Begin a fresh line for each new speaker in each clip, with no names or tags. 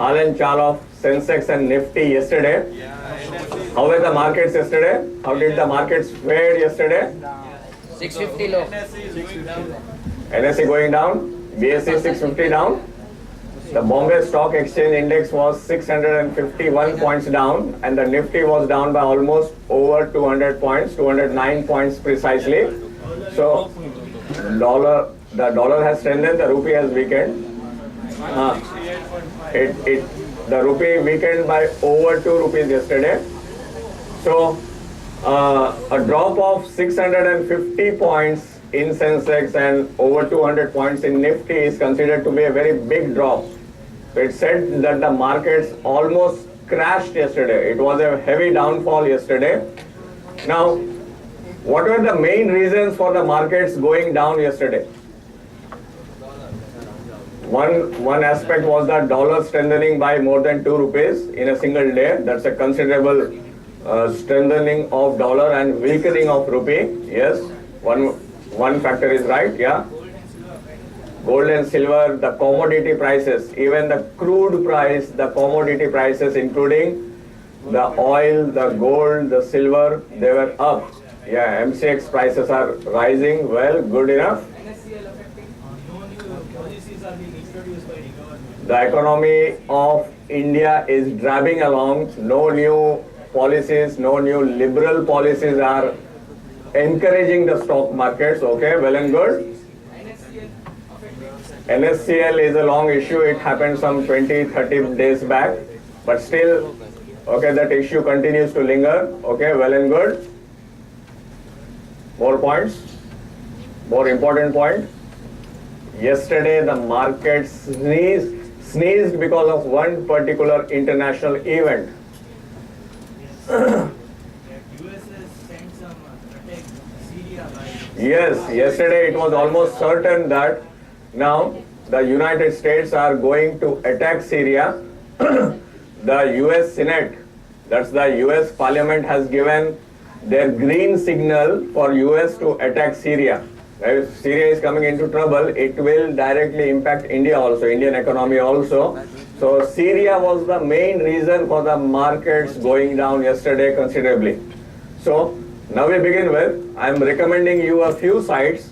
Hal and chal of Sensex and Nifty yesterday. How were the markets yesterday? How did the markets fare yesterday?
650 low.
NSE going down, BSE 650 down. The Bombay Stock Exchange Index was 651 points down, and the Nifty was down by almost over 200 points, 209 points precisely. So, the dollar has strengthened, the rupee has weakened. The rupee weakened by over 2 rupees yesterday. So, a drop of 650 points in Sensex and over 200 points in Nifty is considered to be a very big drop. So it said that the markets almost crashed yesterday. It was a heavy downfall yesterday. Now, what were the main reasons for the markets going down yesterday? One aspect was the dollar strengthening by more than 2 rupees in a single day. That's a considerable strengthening of dollar and weakening of rupee. Yes, one factor is right. Yeah. Gold and silver, the commodity prices, even the crude price, the commodity prices, including the oil, the gold, the silver, they were up. Yeah, MCX prices are rising. Well, good enough. The economy of India is dragging along. No new policies, no new liberal policies are encouraging the stock markets. Okay, well and good. NSCL is a long issue. It happened some 20-30 days back, but still, okay, that issue continues to linger. Okay, well and good. More points. More important point. Yesterday, the market sneezed because of one particular international event. Yes, yesterday it was almost certain that now the United States are going to attack Syria. The US Senate, that's the US Parliament, has given their green signal for US to attack Syria. If Syria is coming into trouble, it will directly impact India also, Indian economy also. So Syria was the main reason for the markets going down yesterday considerably. So now we begin with, I am recommending you a few sites.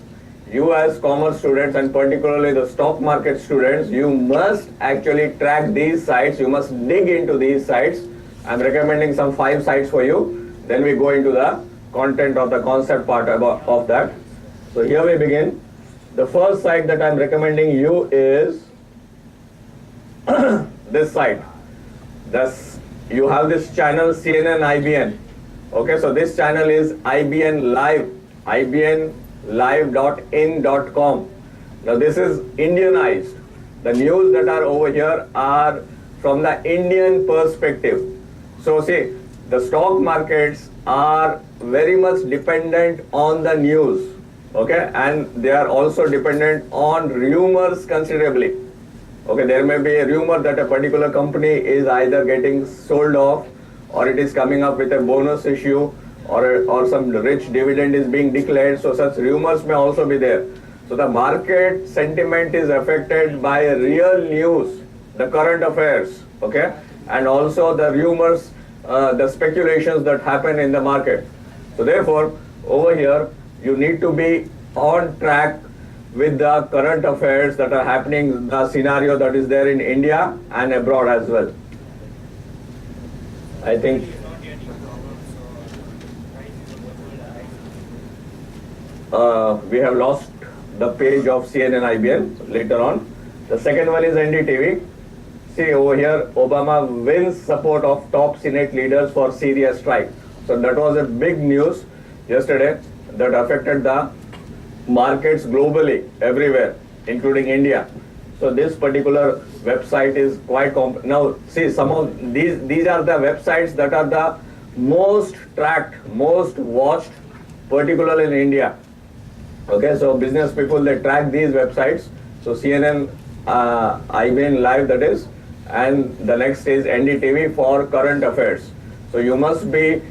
You as commerce students and particularly the stock market students, you must actually track these sites. You must dig into these sites. I am recommending some 5 sites for you. Then we go into the content of the concept part of that. So here we begin. The first site that I am recommending you is this site. You have this channel CNN IBN. Okay, so this channel is IBN Live, IBNlive.in.com. Now this is Indianized. The news that are over here are from the Indian perspective. So see, the stock markets are very much dependent on the news. Okay, and they are also dependent on rumors considerably. Okay, there may be a rumor that a particular company is either getting sold off, or it is coming up with a bonus issue, or some rich dividend is being declared. So such rumors may also be there. So the market sentiment is affected by real news, the current affairs, okay, and also the rumors, the speculations that happen in the market. So therefore, over here, you need to be on track with the current affairs that are happening, the scenario that is there in India and abroad as well. I think we have lost the page of CNN IBN later on. The second one is NDTV. See over here, Obama wins support of top Senate leaders for Syria strike. So that was a big news yesterday that affected the markets globally, everywhere, including India. So this particular website is quite now see, some of these are the websites that are the most tracked, most watched, particularly in India. Okay, so business people, they track these websites. So CNN, IBN Live, that is, and the next is NDTV for current affairs. So you must be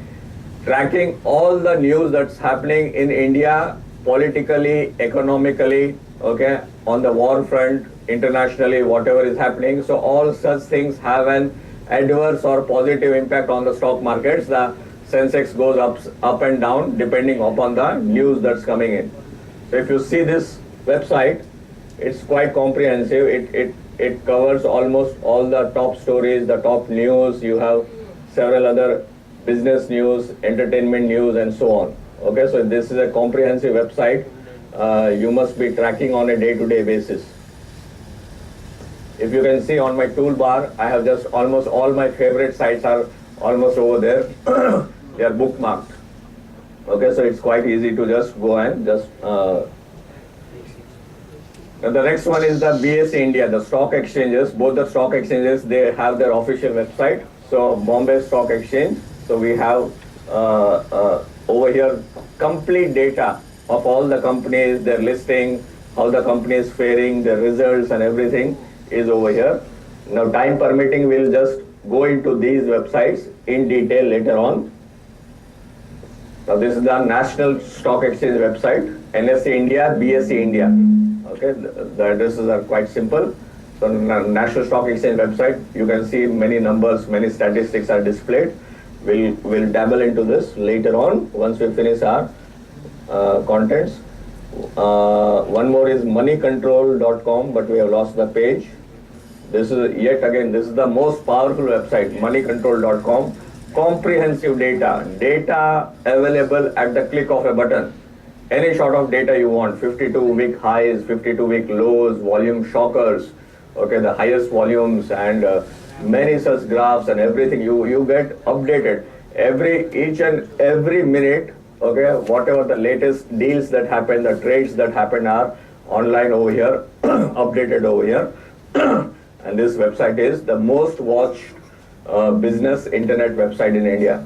tracking all the news that's happening in India, politically, economically, okay, on the war front, internationally, whatever is happening. So all such things have an adverse or positive impact on the stock markets. The Sensex goes up and down depending upon the news that's coming in. So if you see this website, it's quite comprehensive. It covers almost all the top stories, the top news. You have several other business news, entertainment news, and so on. Okay, so this is a comprehensive website. You must be tracking on a day-to-day basis. If you can see on my toolbar, I have just almost all my favorite sites are almost over there. They are bookmarked. Okay, so it's quite easy to just go and just. Now the next one is the BSE India, the stock exchanges. Both the stock exchanges, they have their official website. So Bombay Stock Exchange. So we have over here complete data of all the companies, their listing, how the company is faring, their results and everything is over here. Now time permitting, we'll just go into these websites in detail later on. Now this is the National Stock Exchange website, NSE India, BSE India. Okay, the addresses are quite simple. So National Stock Exchange website, you can see many numbers, many statistics are displayed. We'll dabble into this later on once we finish our contents. One more is moneycontrol.com, but we have lost the page. This is yet again, this is the most powerful website, moneycontrol.com. Comprehensive data available at the click of a button. Any sort of data you want, 52-week highs, 52-week lows, volume shockers, okay, the highest volumes and many such graphs and everything. You get updated each and every minute. Okay, whatever the latest deals that happen, the trades that happen are online over here, updated over here. And this website is the most watched business internet website in India.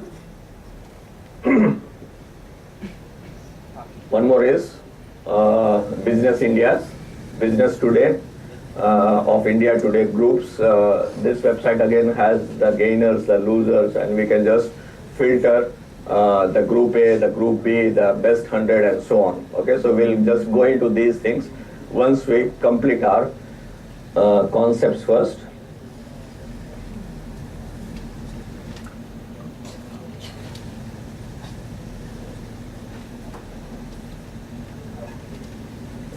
One more is Business India's Business Today of India Today groups. This website again has the gainers, the losers, and we can just filter the group A, the group B, the best 100 and so on. Okay, so we'll just go into these things once we complete our concepts first.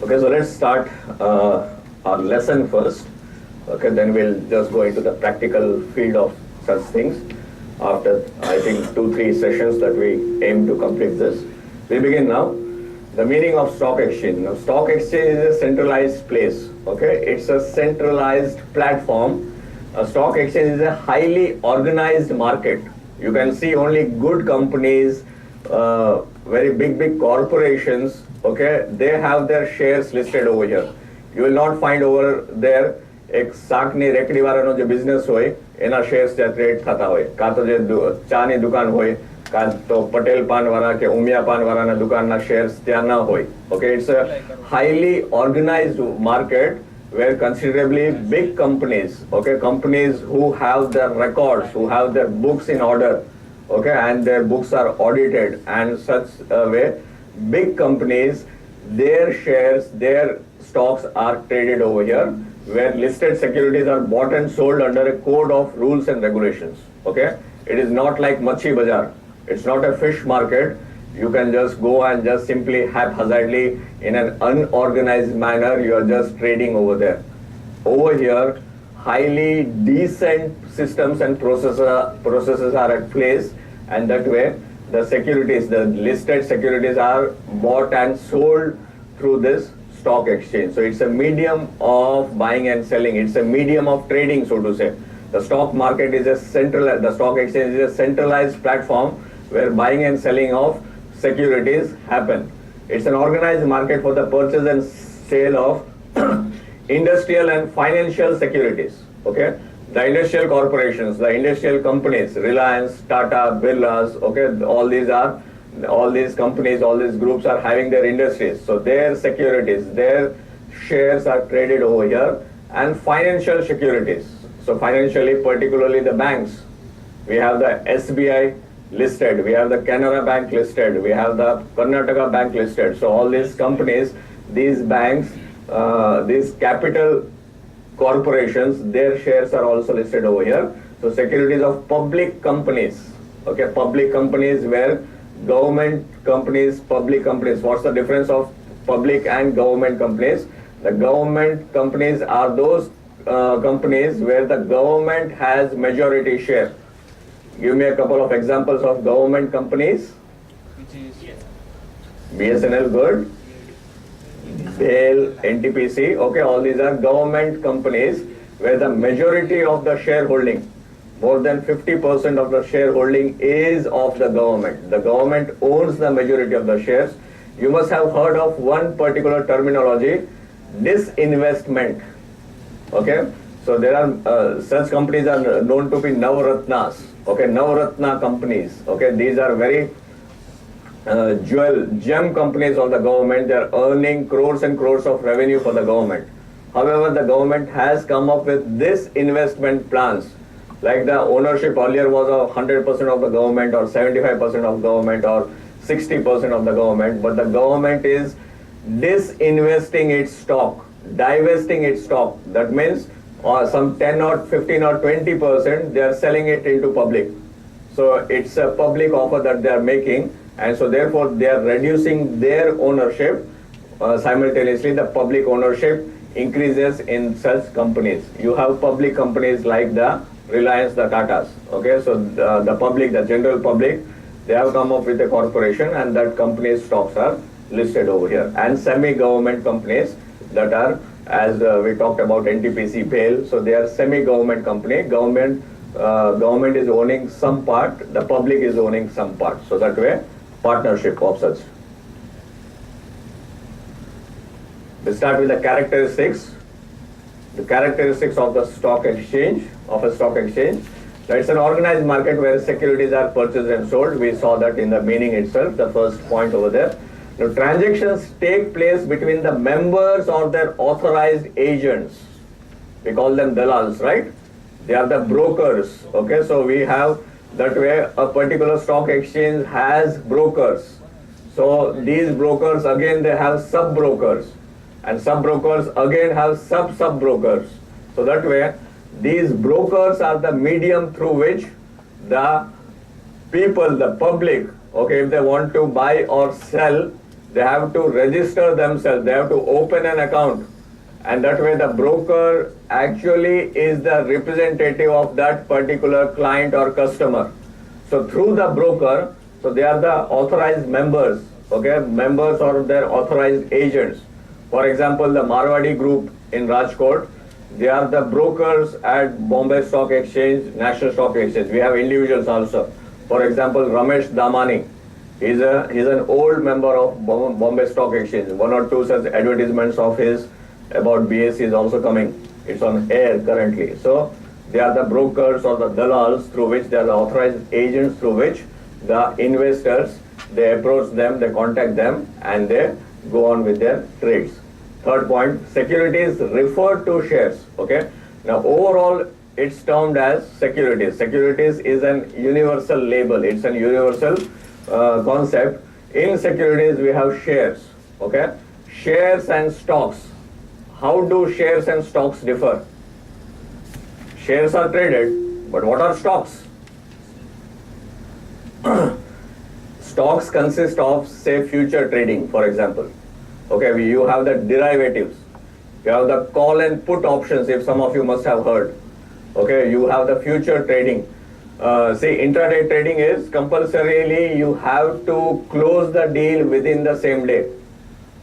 Okay, so let's start our lesson first. Okay, then we'll just go into the practical field of such things. After, I think, 2-3 sessions that we aim to complete this. We begin now. The meaning of stock exchange. Now, stock exchange is a centralized place. Okay, it's a centralized platform. A stock exchange is a highly organized market. You can see only good companies, very big corporations. Okay, they have their shares listed over here. You will not find over there एक શાકની રેકડી વાળાનો જે business હોય એના shares ત્યાં trade થતા હોય, કાં તો જે ચાની દુકાન હોય, કાં તો પટેલ પાન વાળા કે ઉમિયા પાન વાળાના દુકાનના શેર્સ ત્યાં ન હોય. Okay, it's a highly organized market where considerably big companies, okay, companies who have their records, who have their books in order, okay, and their books are audited and such a way, big companies, their shares, their stocks are traded over here, where listed securities are bought and sold under a code of rules and regulations. Okay, it is not like Machi Bazaar. It's not a fish market. You can just go and just simply haphazardly in an unorganized manner, you are just trading over there. Over here, highly decent systems and processes are at place, and that way the securities, the listed securities are bought and sold through this stock exchange. So it's a medium of buying and selling. It's a medium of trading, so to say. The stock market is the stock exchange is a centralized platform where buying and selling of securities happen. It's an organized market for the purchase and sale of industrial and financial securities. Okay, the industrial corporations, the industrial companies, Reliance, Tata, Birlas, okay, all these companies, all these groups are having their industries. So their securities, their shares are traded over here, and financial securities. So financially, particularly the banks. We have the SBI listed, we have the Canara Bank listed, we have the Karnataka Bank listed. So all these companies, these banks, these capital corporations, their shares are also listed over here. So securities of public companies, okay, public companies where government companies, public companies. What's the difference of public and government companies? The government companies are those companies where the government has majority share. Give me a couple of examples of government companies. BSNL, good. BHEL, NTPC, okay, all these are government companies where the majority of the shareholding, more than 50% of the shareholding is of the government. The government owns the majority of the shares. You must have heard of one particular terminology, disinvestment. Okay, so there are such companies are known to be Navratnas. Okay, Navratna companies. Okay, these are very gem companies of the government. They are earning crores and crores of revenue for the government. However, the government has come up with this investment plans. Like the ownership earlier was of 100% of the government or 75% of government or 60% of the government, but the government is disinvesting its stock, divesting its stock. That means some 10 or 15 or 20% they are selling it into public. So it's a public offer that they are making, and so therefore they are reducing their ownership. Simultaneously, the public ownership increases in such companies. You have public companies like the Reliance, the Tatas. Okay, so the public, the general public, they have come up with a corporation, and that company's stocks are listed over here. And semi-government companies that are, as we talked about NTPC, BHEL, so they are semi-government company. Government is owning some part, the public is owning some part. So that way, partnership of such. We start with the characteristics. The characteristics of the stock exchange, of a stock exchange. Now, it's an organized market where securities are purchased and sold. We saw that in the meaning itself, the first point over there. Now, transactions take place between the members or their authorized agents. We call them dalals, right? They are the brokers. Okay, so we have that way a particular stock exchange has brokers. So these brokers again they have sub-brokers, and sub-brokers again have sub-brokers. So that way these brokers are the medium through which the people, the public, okay, if they want to buy or sell, they have to register themselves, they have to open an account, and that way the broker actually is the representative of that particular client or customer. So through the broker, so they are the authorized members, okay, members or their authorized agents. For example, the Marwadi Group in Rajkot, they are the brokers at Bombay Stock Exchange, National Stock Exchange. We have individuals also. For example, Ramesh Damani, he's an old member of Bombay Stock Exchange. One or two such advertisements of his about BSE is also coming. It's on air currently. So they are the brokers or the dalals through which they are the authorized agents through which the investors, they approach them, they contact them, and they go on with their trades. Third point, securities refer to shares. Okay. Now overall, it's termed as securities. Securities is an universal label. It's an universal concept. In securities, we have shares. Okay. Shares and stocks. How do shares and stocks differ? Shares are traded, but what are stocks? Stocks consist of, say, future trading, for example. Okay, you have the derivatives. You have the call and put options, if some of you must have heard. Okay, you have the future trading. See, intraday trading is compulsorily you have to close the deal within the same day.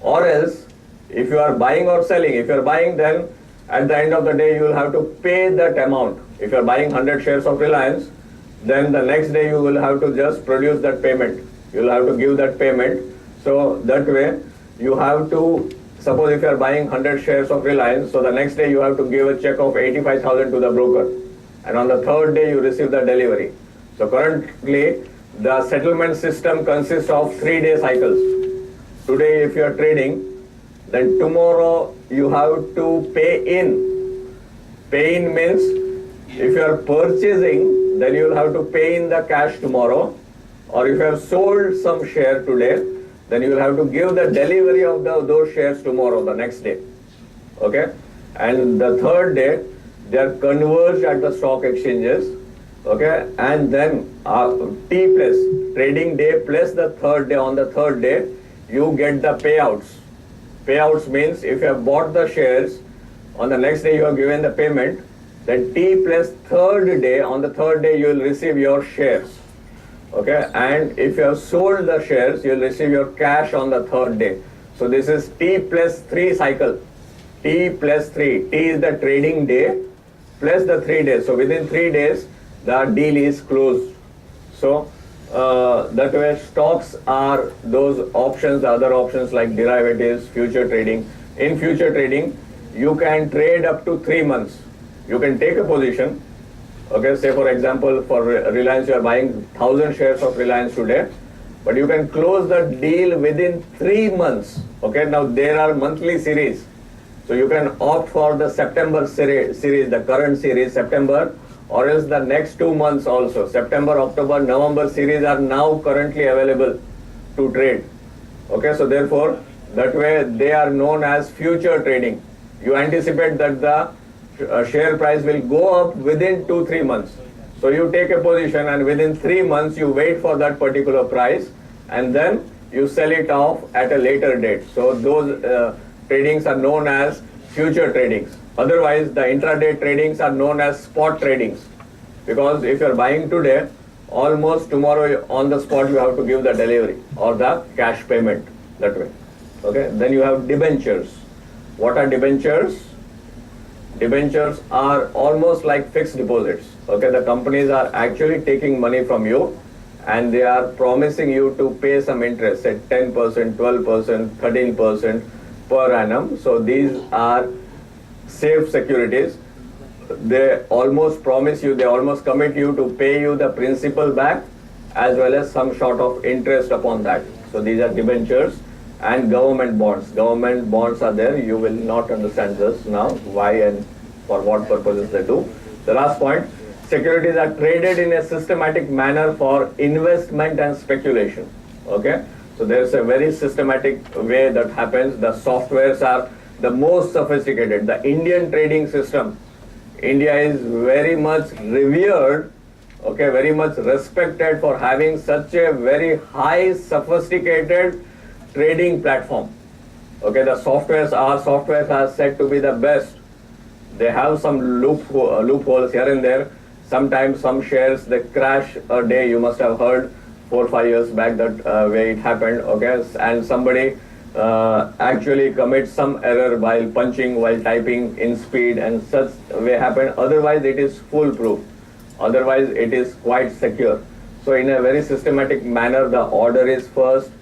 Or else, if you are buying or selling, if you are buying, then at the end of the day you will have to pay that amount. If you are buying 100 shares of Reliance, then the next day you will have to just produce that payment. You will have to give that payment. So that way you have to, suppose if you are buying 100 shares of Reliance, so the next day you have to give a check of 85,000 to the broker. And on the third day you receive the delivery. So currently the settlement system consists of 3-day cycles. Today if you are trading, then tomorrow you have to pay in. Pay in means if you are purchasing, then you will have to pay in the cash tomorrow. Or if you have sold some share today, then you will have to give the delivery of those shares tomorrow, the next day. Okay, and the third day they are converged at the stock exchanges. Okay, and then T plus trading day plus the third day, on the third day you get the payouts. Payouts means if you have bought the shares, on the next day you are given the payment, then T plus third day, on the third day you will receive your shares. Okay, and if you have sold the shares, you will receive your cash on the third day. So this is T plus 3 cycle. T plus 3. T is the trading day plus the 3 days. So within 3 days, the deal is closed. So that way stocks are those options, other options like derivatives, future trading. In future trading, you can trade up to 3 months. You can take a position. Okay, say for example, for Reliance, you are buying 1,000 shares of Reliance today, but you can close the deal within 3 months. Okay, now there are monthly series. So you can opt for the September series, the current series, September, or else the next 2 months also. September, October, November series are now currently available to trade. Okay, so therefore, that way they are known as future trading. You anticipate that the share price will go up within 2-3 months. So you take a position and within 3 months you wait for that particular price and then you sell it off at a later date. So those tradings are known as future tradings. Otherwise, the intraday tradings are known as spot tradings. Because if you are buying today, almost tomorrow on the spot you have to give the delivery or the cash payment that way. Okay. Then you have debentures. What are debentures? Debentures are almost like fixed deposits. Okay, the companies are actually taking money from you and they are promising you to pay some interest at 10%, 12%, 13% per annum. So these are safe securities. They almost promise you, they almost commit you to pay you the principal back as well as some sort of interest upon that. So these are debentures. And government bonds. Government bonds are there. You will not understand this now, why and for what purposes they do. The last point, securities are traded in a systematic manner for investment and speculation. Okay, so there's a very systematic way that happens. The softwares are the most sophisticated. The Indian trading system, India is very much revered, okay, very much respected for having such a very high sophisticated trading platform. Okay, the softwares are said to be the best. They have some loopholes here and there. Sometimes some shares they crash a day. You must have heard 4 or 5 years back that way it happened. Okay, and somebody actually commits some error while punching, while typing in speed, and such way happen. Otherwise, it is foolproof. Otherwise, it is quite secure. So, in a very systematic manner, the order is first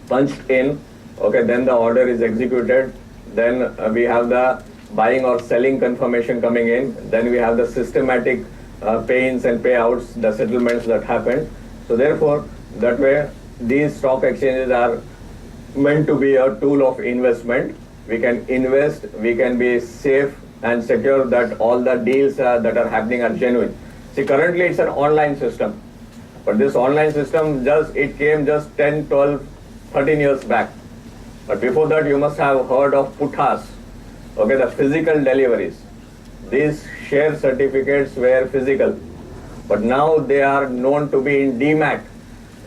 punched in, okay, then the order is executed, then we have the buying or selling confirmation coming in, then we have the systematic pay-ins and payouts, the settlements that happen. So therefore, that way, these stock exchanges are meant to be a tool of investment. We can invest, we can be safe and secure that all the deals that are happening are genuine. See, currently it's an online system, but this online system it came just 10, 12, 13 years back. But before that, you must have heard of puthas, okay, the physical deliveries. These share certificates were physical, but now they are known to be in DMAT,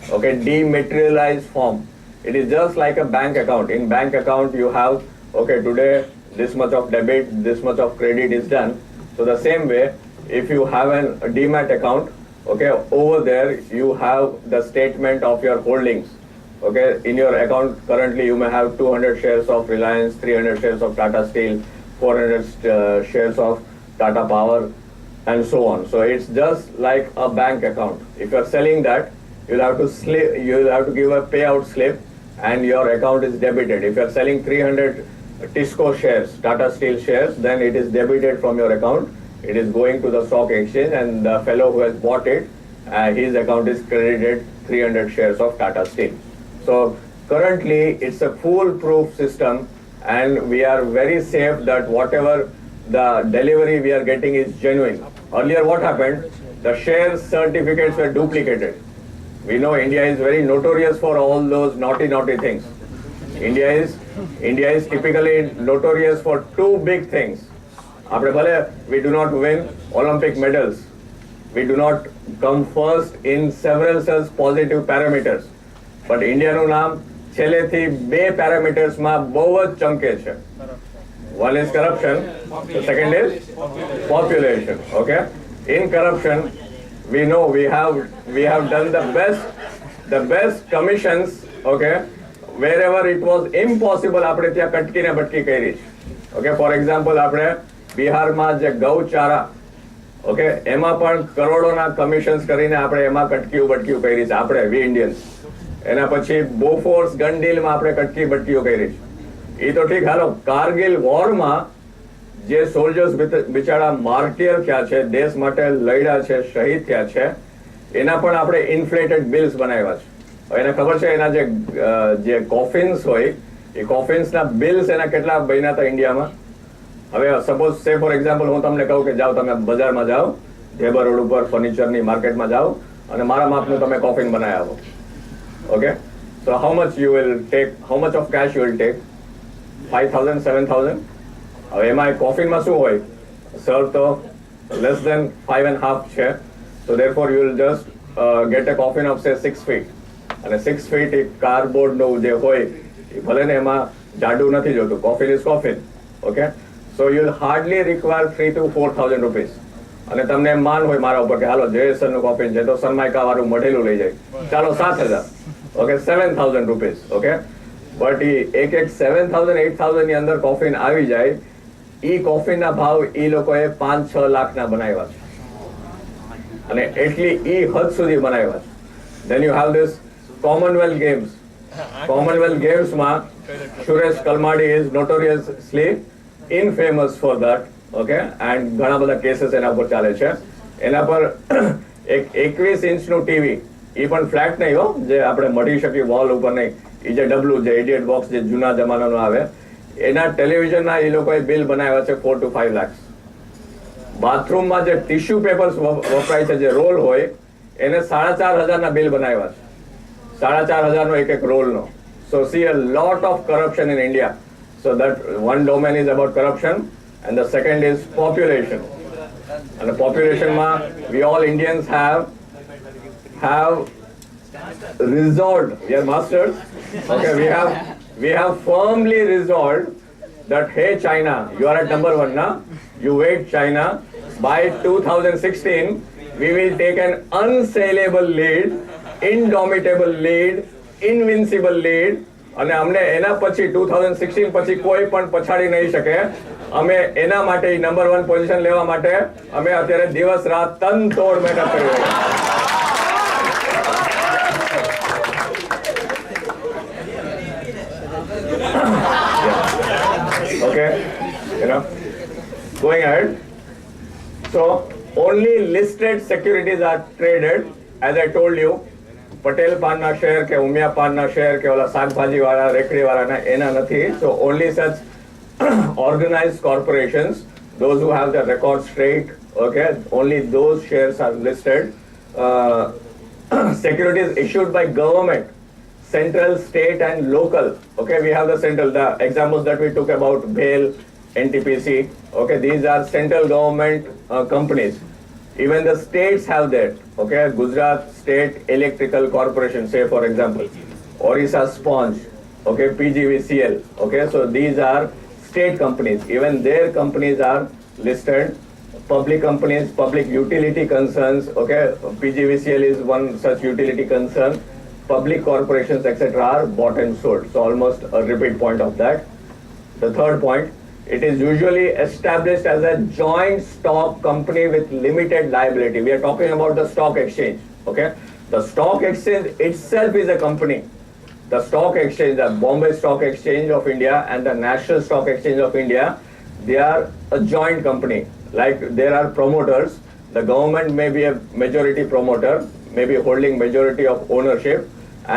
okay, dematerialized form. It is just like a bank account. In bank account, you have, okay, today this much of debit, this much of credit is done. So the same way, if you have a DMAT account, okay, over there you have the statement of your holdings. Okay, in your account currently you may have 200 shares of Reliance, 300 shares of Tata Steel, 400 shares of Tata Power, and so on. So it's just like a bank account. If you are selling that, you'll have to give a payout slip, and your account is debited. If you are selling 300 Tisco shares, Tata Steel shares, then it is debited from your account. It is going to the stock exchange, and the fellow who has bought it, his account is credited 300 shares of Tata Steel. So currently it's a foolproof system, and we are very safe that whatever the delivery we are getting is genuine. Earlier what happened? The share certificates were duplicated. We know India is very notorious for all those naughty things. India is typically notorious for two big things. આપણે ભલે we do not win Olympic medals, we do not come first in several such positive parameters, but ઇન્ડિયાનું નામ છેલ્લેથી બે પેરામીટર્સમાં બહુ જ ચમકે છે. One is corruption, the second is population. Okay, in corruption we know we have done the best commissions. Okay, wherever it was impossible આપણે ત્યાં કટકીને બટકી કરી છે. Okay, for example આપણે બિહારમાં જે ગૌચારા, ઓકે, એમાં પણ કરોડોના કમિશન્સ કરીને આપણે એમાં કટકીઓ બટકીઓ કરી છે આપણે વી ઇન્ડિયન્સ. એના પછી બોફોર્સ ગન ડીલમાં આપણે કટકી બટકીઓ કરી છે. એ તો ઠીક, હાલો કારગિલ વોરમાં જે સોલ્જર્સ બિચારા માર્ટિયર થયા છે, દેશ માટે લડ્યા છે, શહીદ થયા છે, એના પણ આપણે ઇન્ફ્લેટેડ બિલ્સ બનાવ્યા છે. હવે એને ખબર છે એના જે કોફિન્સ હોય એ કોફિન્સના બિલ્સ એના કેટલા બન્યા હતા ઇન્ડિયામાં. હવે સપોઝ સે ફોર એક્ઝામ્પલ હું તમને કહું કે જાઓ તમે બજારમાં જાઓ, ઢેબર રોડ ઉપર ફર્નિચરની માર્કેટમાં જાઓ અને મારા માપનું તમે કોફિન બનાવી આવો. Okay, so how much you will take, how much of cash you will take? 5,000, 7,000. હવે એમાં કોફિનમાં શું હોય? સર તો લેસ દેન 5.5 છે. So therefore you will just get a coffin of say 6 feet. અને 6 feet એ કાર્ડબોર્ડનું જે હોય એ ભલે ને એમાં જાડું નથી જોતું, coffin is coffin. Okay, so you will hardly require 3,000 to 4,000 rupees. અને તમને એમ માન હોય મારા ઉપર કે હાલો જયેશરનું કોફિન છે તો સનમાઇકા વાળું મઢેલું લઈ જાય, ચાલો 7,000. Okay, 7,000 rupees. ઓકે, બટ એક 7,000 8,000 ની અંદર કોફિન આવી જાય. એ કોફિનના ભાવ એ લોકોએ 5-6 લાખના બનાવ્યા છે અને એટલી એ હદ સુધી બનાવ્યા છે. Then you have this Commonwealth Games. Commonwealth Games માં Suresh Kalmadi is notoriously infamous for that. Okay, and ઘણા બધા કેસીસ એના પર ચાલે છે. એના પર એક 21 ઇંચનું ટીવી, એ પણ ફ્લેટ નહીં હો, જે આપણે મળી શકીએ વોલ ઉપર નહીં, એ જે ડબલું જે ઇડિયટ બોક્સ જે જૂના જમાનાનું આવે, એના ટેલિવિઝનના એ લોકોએ બિલ બનાવ્યા છે 4 to 5 lakhs. બાથરૂમમાં જે ટિશ્યુ પેપર્સ વપરાય છે, જે રોલ હોય, એને 4,500 બિલ બનાવ્યા છે. 4,500 એક રોલનો. So see a lot of corruption in India. So that one domain is about corruption and the second is population. And the population ma we all Indians have resolved, we are masters. Okay, we have firmly resolved that hey China, you are at number 1 now. You wait China. By 2016 we will take an unsaleable lead, indomitable lead, invincible lead. અને અમને એના પછી 2016 પછી કોઈ પણ પછાડી નહીં શકે. અમે એના માટે નંબર 1 પોઝિશન લેવા માટે અમે અત્યારે દિવસ રાત તન તોડ મહેનત કરી રહ્યા છીએ. Okay, you know, going ahead. So only listed securities are traded, as I told you. Patel પાનના શેર કે ઉમિયા પાનના શેર કે ઓલા શાકભાજી વાળા રેકડી વાળાના એના નથી. સો ઓનલી સચ organized corporations, those who have the record straight, okay, only those shares are listed. Securities issued by government, central, state and local. Okay, we have the central, the examples that we took about BHEL, NTPC. Okay, these are central government companies. Even the states have that. Okay, Gujarat State Electrical Corporation, say for example, Orissa Sponge, okay, PGVCL. Okay, so these are state companies. Even their companies are listed. Public companies, public utility concerns. Okay, PGVCL is one such utility concern. Public corporations, etc., are bought and sold. So almost a repeat point of that. The third point, it is usually established as a joint stock company with limited liability. We are talking about the stock exchange. Okay, the stock exchange itself is a company. The stock exchange, the Bombay Stock Exchange of India and the National Stock Exchange of India, they are a joint company. Like there are promoters. The government may be a majority promoter, may be holding majority of ownership,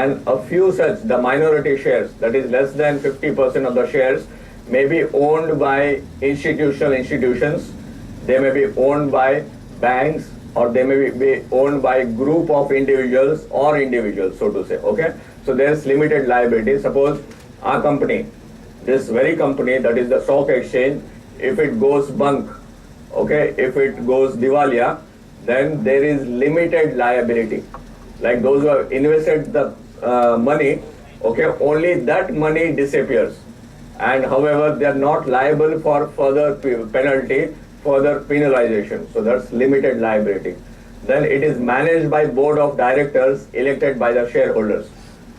and a few such, the minority shares, that is less than 50% of the shares, may be owned by institutions, they may be owned by banks, or they may be owned by group of individuals or individuals, so to say. Okay, so there's limited liability. Suppose our company, this very company that is the stock exchange, if it goes bunk, okay, if it goes diwaliya, then there is limited liability. Like those who have invested the money, okay, only that money disappears. And however, they are not liable for further penalty, further penalization. So that's limited liability. Then it is managed by board of directors elected by the shareholders.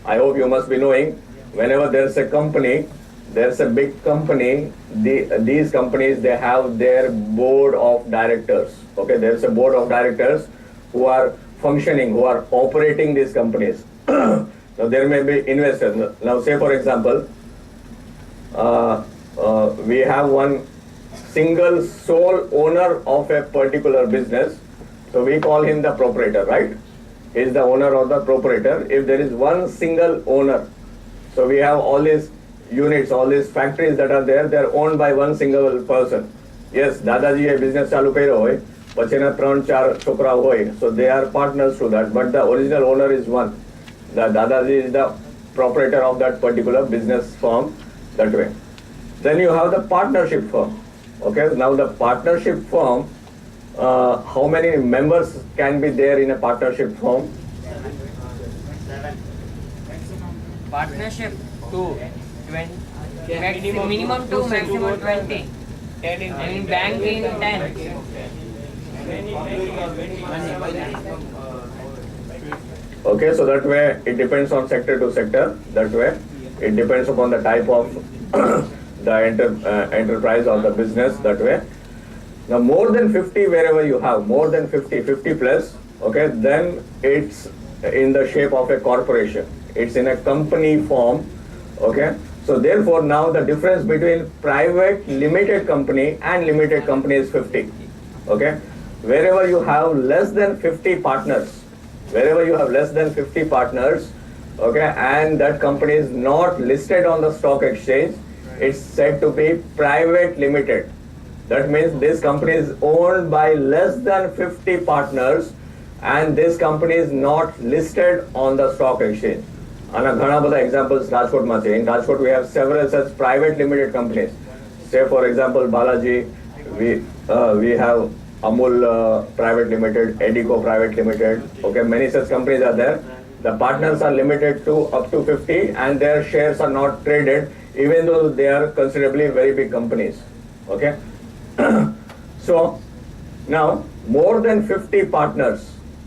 I hope you must be knowing, whenever there's a company, there's a big company, these companies, they have their board of directors. Okay, there's a board of directors who are functioning, who are operating these companies. Now there may be investors. Now say for example, we have one single sole owner of a particular business. So we call him the proprietor, right? He is the owner or the proprietor. If there is one single owner, so we have all these units, all these factories that are there, they are owned by one single person. Yes, Dadaji a business ચાલુ કર્યો હોય, પછી એના 3-4 છોકરા હોય, so they are partners to that, but the original owner is one. The Dadaji is the proprietor of that particular business firm, that way. Then you have the partnership firm. Okay, now the partnership firm, how many members can be there in a partnership firm?
Partnership 2, 20. Minimum 2, maximum 20. And in bank in 10.
Okay, so that way it depends on sector to sector. That way it depends upon the type of the enterprise or the business. That way. Now more than 50, wherever you have more than 50 plus, okay, then it's in the shape of a corporation. It's in a company form. Okay, so therefore now the difference between private limited company and limited company is 50. Okay, wherever you have less than 50 partners, wherever you have less than 50 partners, okay, and that company is not listed on the stock exchange, it's said to be private limited. That means this company is owned by less than 50 partners and this company is not listed on the stock exchange. And ઘણા બધા examples રાજકોટમાં છે. In Rajkot we have several such private limited companies. Say for example Balaji, we have Amul Private Limited, Edico Private Limited. Okay, many such companies are there. The partners are limited to up to 50 and their shares are not traded even though they are considerably very big companies. Okay. So now more than 50 partners,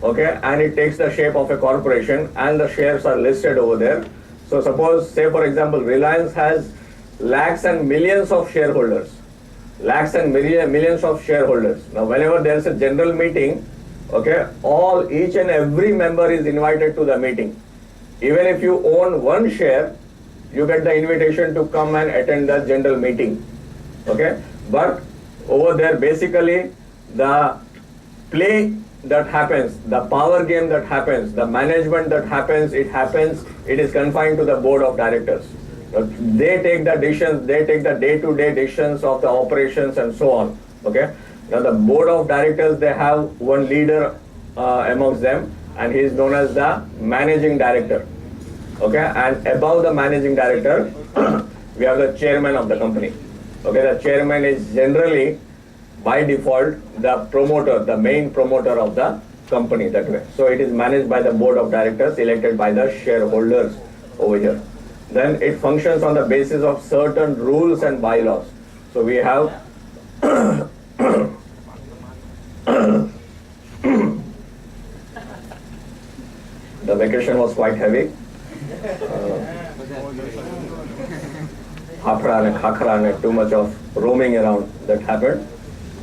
okay, and it takes the shape of a corporation and the shares are listed over there. So suppose, say for example, Reliance has lakhs and millions of shareholders. Lakhs and millions of shareholders. Now whenever there is a general meeting, okay, each and every member is invited to the meeting. Even if you own one share, you get the invitation to come and attend the general meeting. Okay, but over there basically the play that happens, the power game that happens, the management that happens, it is confined to the board of directors. They take the decisions, they take the day-to-day decisions of the operations and so on. Okay. Now the board of directors, they have one leader amongst them and he is known as the managing director. Okay, and above the managing director, we have the chairman of the company. Okay, the chairman is generally by default the promoter, the main promoter of the company, that way. So it is managed by the board of directors elected by the shareholders over here. Then it functions on the basis of certain rules and bylaws. So we have the vacation was quite heavy. Hafra and khakra and too much of roaming around that happened.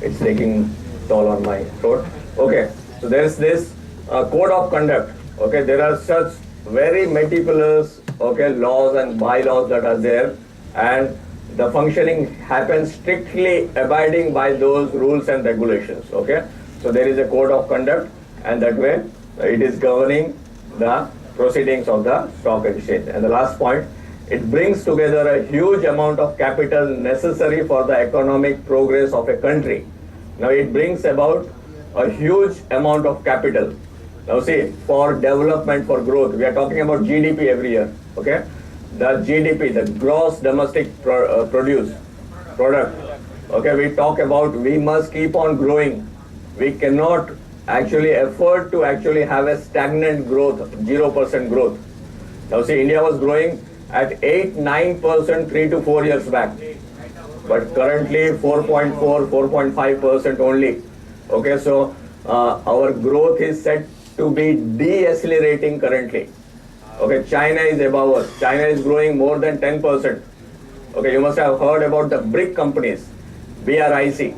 It's taking toll on my throat. Okay, so there's this code of conduct. Okay, there are such very meticulous, okay, laws and bylaws that are there, and the functioning happens strictly abiding by those rules and regulations. Okay, so there is a code of conduct, and that way it is governing the proceedings of the stock exchange. And the last point, it brings together a huge amount of capital necessary for the economic progress of a country. Now it brings about a huge amount of capital. Now see, for development, for growth, we are talking about GDP every year. Okay. the GDP, the gross domestic product. Okay, we talk about we must keep on growing. We cannot actually afford to actually have a stagnant growth, 0% growth. Now see, India was growing at 8-9% 3 to 4 years back, but currently 4.5% only. Okay, so our growth is set to be decelerating currently. Okay, China is above us. China is growing more than 10%. Okay, you must have heard about the BRIC companies, BRIC.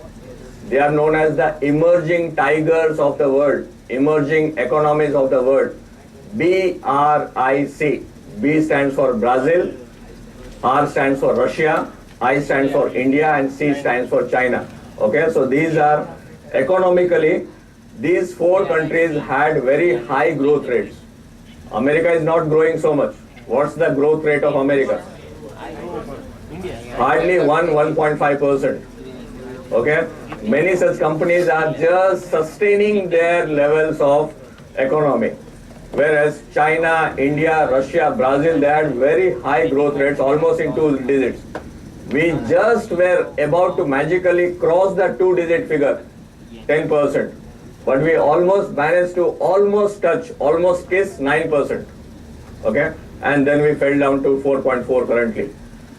They are known as the emerging tigers of the world, emerging economies of the world. BRIC. B stands for Brazil, R stands for Russia, I stands for India, and C stands for China. Okay, so these are economically, these four countries had very high growth rates. America is not growing so much. What's the growth rate of America? Hardly 1.5%. Okay, many such companies are just sustaining their levels of economy, whereas China, India, Russia, Brazil, they had very high growth rates, almost in 2 digits. We just were about to magically cross the 2-digit figure, 10%, but we almost managed to almost kiss 9%. Okay, and then we fell down to 4.4 currently.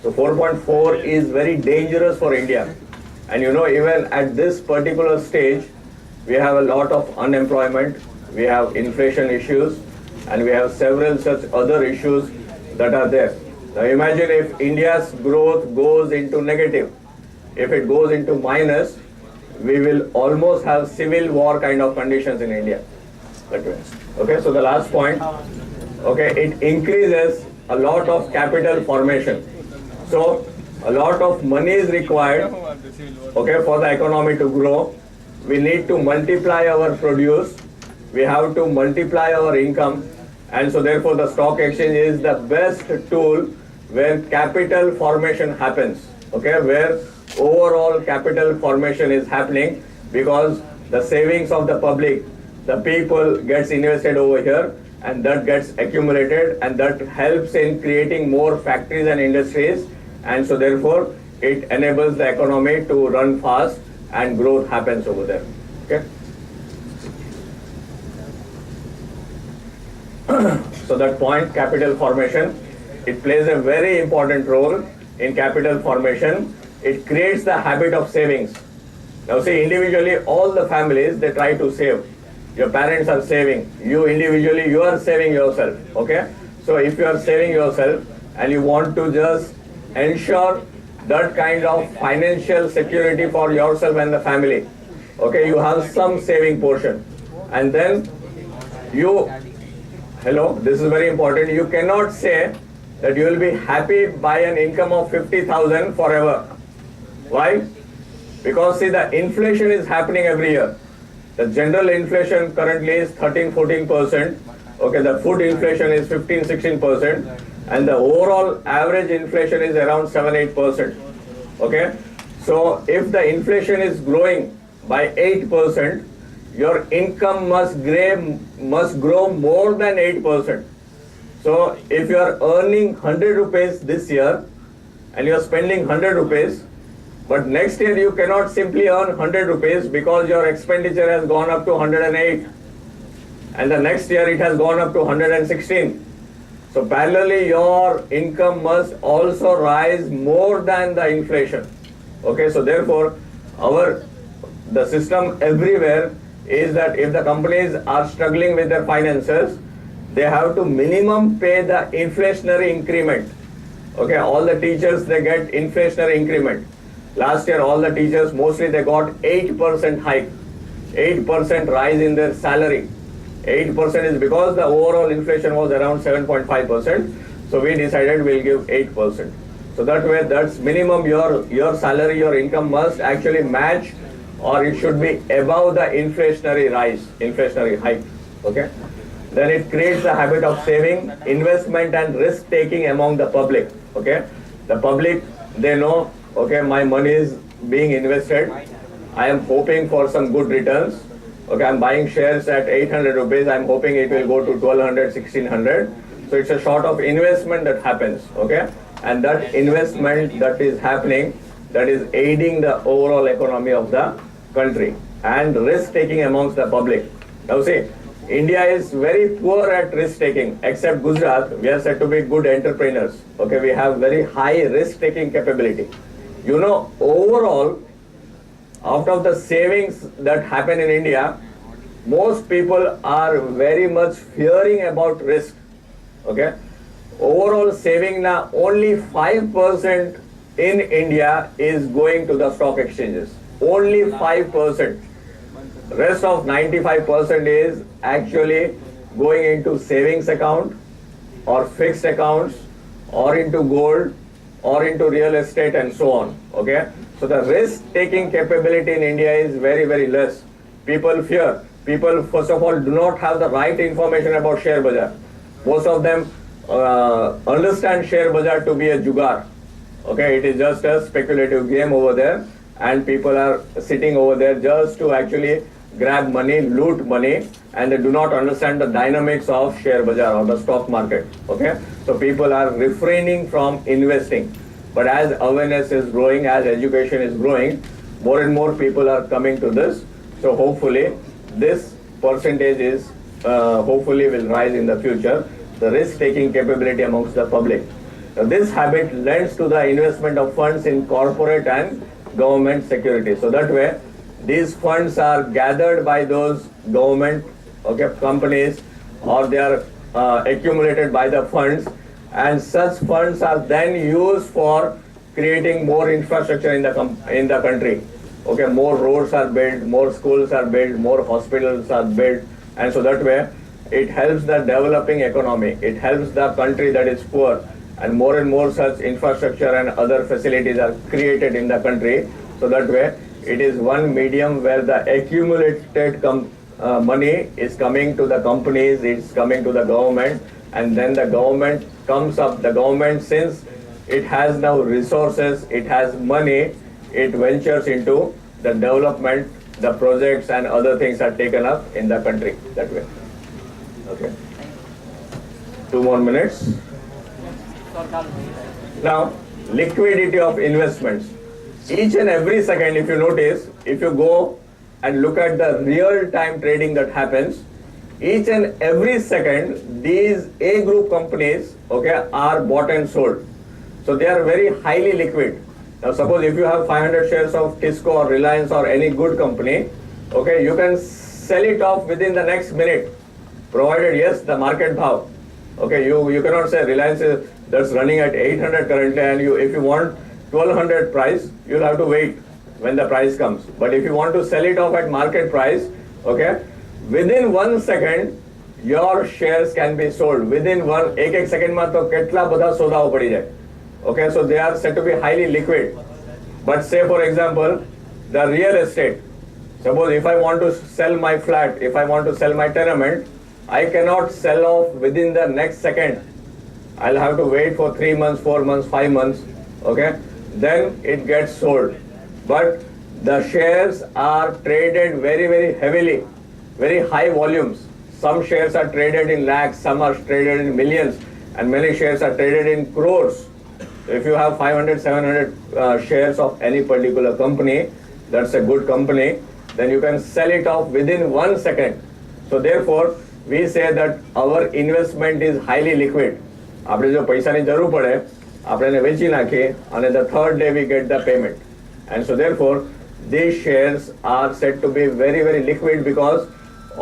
So 4.4 is very dangerous for India. And you know, even at this particular stage, we have a lot of unemployment, we have inflation issues, and we have several such other issues that are there. Now imagine if India's growth goes into negative. If it goes into minus, we will almost have civil war kind of conditions in India. Okay, so the last point, okay, it increases a lot of capital formation. So a lot of money is required, okay, for the economy to grow. We need to multiply our produce. We have to multiply our income. And so therefore the stock exchange is the best tool where capital formation happens. Okay, where overall capital formation is happening, because the savings of the public, the people gets invested over here, and that gets accumulated, and that helps in creating more factories and industries. And so therefore it enables the economy to run fast and growth happens over there. Okay. So that point, capital formation, it plays a very important role in capital formation. It creates the habit of savings. Now see, individually all the families, they try to save. Your parents are saving. You individually, you are saving yourself. Okay. So if you are saving yourself and you want to just ensure that kind of financial security for yourself and the family, okay, you have some saving portion, and then you, hello, this is very important, you cannot say that you will be happy by an income of 50,000 forever. Why? Because see, the inflation is happening every year. The general inflation currently is 13-14%. Okay, the food inflation is 15-16%, and the overall average inflation is around 7-8%. Okay, so if the inflation is growing by 8%, your income must grow more than 8%. So if you are earning 100 rupees this year and you are spending 100 rupees, but next year you cannot simply earn 100 rupees because your expenditure has gone up to 108, and the next year it has gone up to 116. So parallelly your income must also rise more than the inflation. Okay, so therefore the system everywhere is that if the companies are struggling with their finances, they have to minimum pay the inflationary increment. Okay, all the teachers, they get inflationary increment. Last year all the teachers, mostly they got 8% hike, 8% rise in their salary. 8% is because the overall inflation was around 7.5%. So we decided we'll give 8%. So that way, that's minimum your salary, your income must actually match, or it should be above the inflationary rise, inflationary hike. Okay. Then it creates the habit of saving, investment and risk taking among the public. Okay. The public, they know, okay, my money is being invested. I am hoping for some good returns. Okay, I'm buying shares at 800 rupees. I'm hoping it will go to 1200, 1600. So it's a sort of investment that happens, okay? And that investment that is happening, that is aiding the overall economy of the country and risk taking amongst the public. Now see, India is very poor at risk taking, except Gujarat. We are said to be good entrepreneurs. Okay, we have very high risk taking capability. You know, overall, out of the savings that happen in India, most people are very much fearing about risk. Okay, overall saving now only 5% in India is going to the stock exchanges. Only 5%. Rest of 95% is actually going into savings account or fixed accounts or into gold or into real estate and so on. Okay, so the risk taking capability in India is very, very less. People fear. People first of all do not have the right information about share bazaar. Most of them understand share bazaar to be a jugaad. Okay, it is just a speculative game over there, and people are sitting over there just to actually grab money, loot money, and they do not understand the dynamics of share bazaar or the stock market. Okay, so people are refraining from investing. But as awareness is growing, as education is growing, more and more people are coming to this. So hopefully this percentage is hopefully will rise in the future, the risk-taking capability amongst the public. Now, this habit lends to the investment of funds in corporate and government securities. So that way, these funds are gathered by those government companies, or they are accumulated by the funds, and such funds are then used for creating more infrastructure in the country. Okay, more roads are built, more schools are built, more hospitals are built, and so that way it helps the developing economy. It helps the country that is poor, and more such infrastructure and other facilities are created in the country. So that way it is one medium where the accumulated money is coming to the companies, it's coming to the government, and then the government comes up. The government, since it has now resources, it has money, it ventures into the development, the projects and other things are taken up in the country that way. Okay. 2 more minutes. Now, liquidity of investments. Each and every second, if you notice, if you go and look at the real-time trading that happens, each and every second, these A group companies, okay, are bought and sold. So they are very highly liquid. Now suppose if you have 500 shares of Tisco or Reliance or any good company, okay, you can sell it off within the next minute, provided yes, the market bhav. Okay, you cannot say Reliance is that's running at 800 currently, and if you want 1200 price, you'll have to wait when the price comes. But if you want to sell it off at market price, okay, within 1 second, your shares can be sold. Within one second ma to ketla badha soda padi jai. Okay, so they are said to be highly liquid. But say for example, the real estate. Suppose if I want to sell my flat, if I want to sell my tenement, I cannot sell off within the next second. I'll have to wait for 3 months, 4 months, 5 months, okay? Then it gets sold. But the shares are traded very, very heavily, very high volumes. Some shares are traded in lakhs, some are traded in millions, and many shares are traded in crores. If you have 500, 700 shares of any particular company, that's a good company, then you can sell it off within 1 second. So therefore, we say that our investment is highly liquid. આપણે જો પૈસાની જરૂર પડે, આપણે એને વેચી નાખીએ, અને the third day we get the payment. And so therefore, these shares are said to be very, very liquid because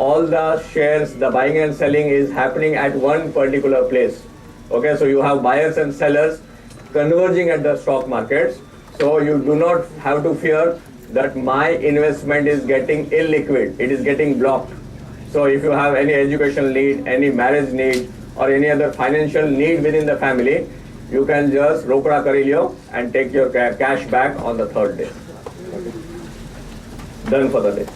all the shares, the buying and selling is happening at one particular place. Okay, so you have buyers and sellers converging at the stock markets. So you do not have to fear that my investment is getting illiquid, it is getting blocked. So if you have any educational need, any marriage need, or any other financial need within the family, you can just rokda kari liyo and take your cash back on the third day. Done for the day.